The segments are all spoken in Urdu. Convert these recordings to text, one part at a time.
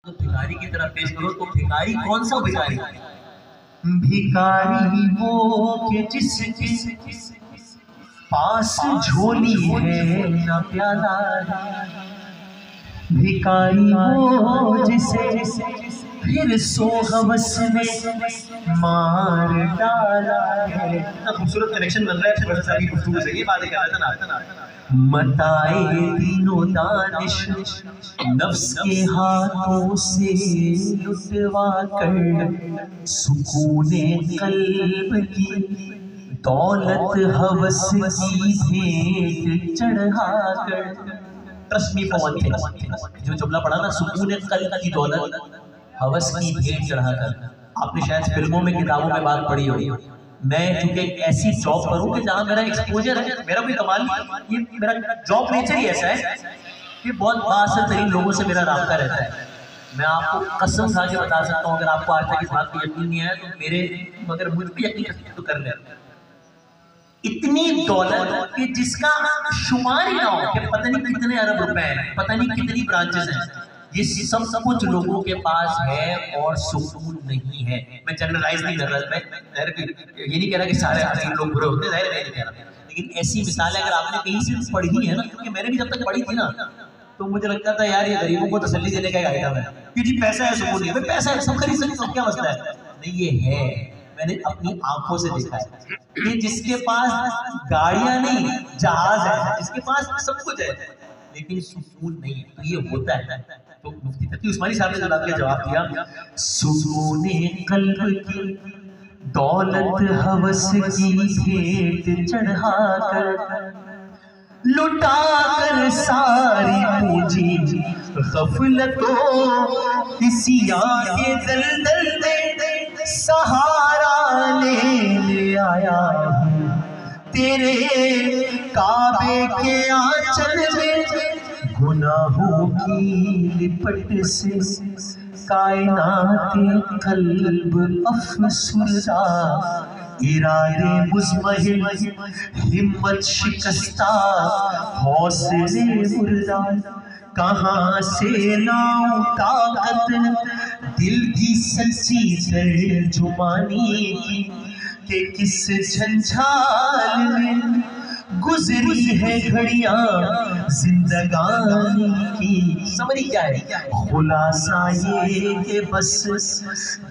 تو بھکاری کی طرح پیش کرو تو بھکاری کون سا بھکاری؟ بھکاری وہ کہ جس کے پاس جھولی ہے نہ پیالہ ہے، بھکاری وہ جسے پھر سو ہوس میں مار ڈالا ہے۔ اتنا خوبصورت کنیکشن بن رہا ہے پھر ساری گفتگو سے یہ باتیں کر رہا تھا نا۔ متائے دین و دانش نفس کے ہاتھوں سے لٹوا کر، سکون قلب کی دولت ہوس کی بھیٹ چڑھا کر۔ Trust me for one thing, جو جملہ پڑھا نا، سکون قلب کی دولت ہوس کی بھیٹ چڑھا کر۔ آپ نے شاید فلموں میں کتابوں میں بات پڑھی ہوگی۔ میں چونکہ ایک ایسی جاب پر ہوں کہ جہاں میرا ایکسپوجر ہے، میرا کوئی کمال نہیں، یہ میرا جاب نیچر ہی ایسا ہے کہ بہت بااثر ترین لوگوں سے میرا رابطہ رہتا ہے۔ میں آپ کو قسم کھا کے بتا سکتا ہوں، اگر آپ کو آج تک اس بات پہ یقین نہیں آیا تو مگر مجھ پہ یقین تو کر لیں۔ اتنی دولت کہ جس کا شمار ہی نہ ہو کہ پتہ نہیں کتنے ارب روپے ہیں، پتہ نہیں کتنی برانچز ہیں، یہ سب کچھ لوگوں کے پاس ہے اور سکون نہیں ہے۔ میں جنرلائز نہیں کر رہا، میں یہ نہیں کہہ رہا کہ سارے عظیم لوگ برے ہوتے ہیں، ظاہر ہے نہیں کہہ رہا، لیکن ایسی مثالیں اگر آپ نے کہیں سے پڑھی ہے نا، کیونکہ میں نے بھی جب تک پڑھی تھی نا تو مجھے لگتا تھا یار یہ غریبوں کو تسلی دینے کا ایک آئٹم ہے کہ جی پیسہ ہے سکون نہیں ہے، پیسہ ہے سب خرید سکتے ہیں، کیا مسئلہ ہے؟ نہیں، یہ ہے، میں نے اپنی آنکھوں سے دیکھا ہے کہ جس کے پاس گاڑیاں نہیں جہاز ہے، جس کے پاس سب کچھ ہے لیکن سکون نہیں ہے، تو یہ ہوتا ہے۔ تو مفتی تقی عثمانی صاحب نے جناب کے جواب دیا، سکون قلب کی دولت ہوس کی بھیٹ چڑھا کر، لٹا کر ساری پونجی غفلتوں اسیاں کے دلدل میں سہارا لے آیا ہوں، تیرے کعبے کے آنچل میں گناہوں کی لپٹ سے کائنات قلب افسردہ، ارادے مزمحل ہمت شکستہ حوصلے مردہ، کہاں سے لاؤں طاقت دل کی سچی ترجمانی کی، کہ کس جھنجھال میں گزری ہے گھڑیاں زندگانی کی۔ سمری کیا ہے؟ خلاصہ یہ کہ بس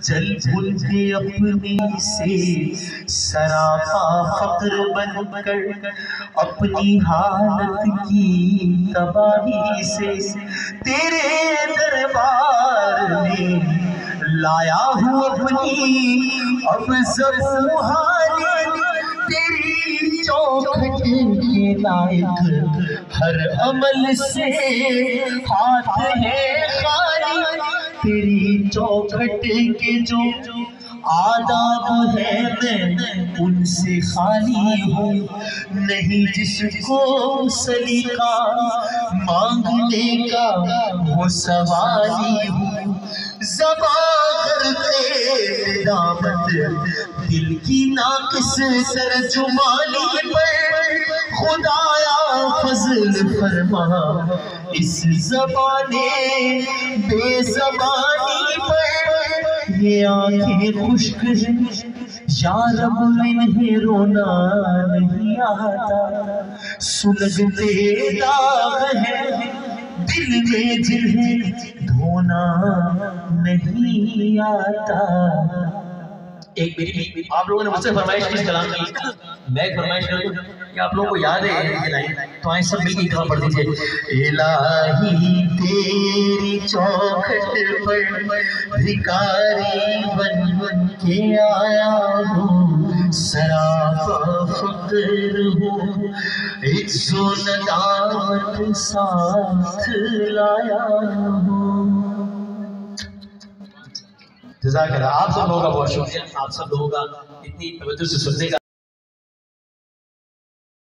جل بھل کے اپنے سے سراپا فقر بن کر، اپنی حالت کی تباہی سے تیرے دربار میں لایا ہوں اپنی اب زبوں حالی، تیری چوکھٹ کے لائق ہر عمل سے ہاتھ ہے خالی، تیری چوکھٹ کے جو آداب ہے میں ان سے خالی ہوں، نہیں جس کو سلیقہ مانگنے کا وہ سوالی ہوں، زباں کرتے ندامت دل کی ناقص ترجمانی پر، خدایا فضل فرما اس زبان بے زبانی پر، یہ آنکھیں خشک ہیں یا رب انہیں رونا نہیں آتا، سلگتے داغ ہیں دل میں جنہیں دھونا نہیں آتا۔ ایک میری آپ لوگوں نے مجھ سے فرمائش کی کلام کی، میں ایک فرمائش کروں کہ آپ لوگوں کو یاد ہے یہ لائن، تو آئیں سب مل کے کلام پڑھ دیجیے۔ الہی تیری چوکھٹ پر بھکاری بن کے آیا ہوں، سراپا فقر ہوں، عجز و ندامت ساتھ لایا ہوں۔ جزاک اللہ، آپ سب لوگوں کا بہت شکریہ، آپ سب لوگوں کا اتنی توجہ سے سننے کا۔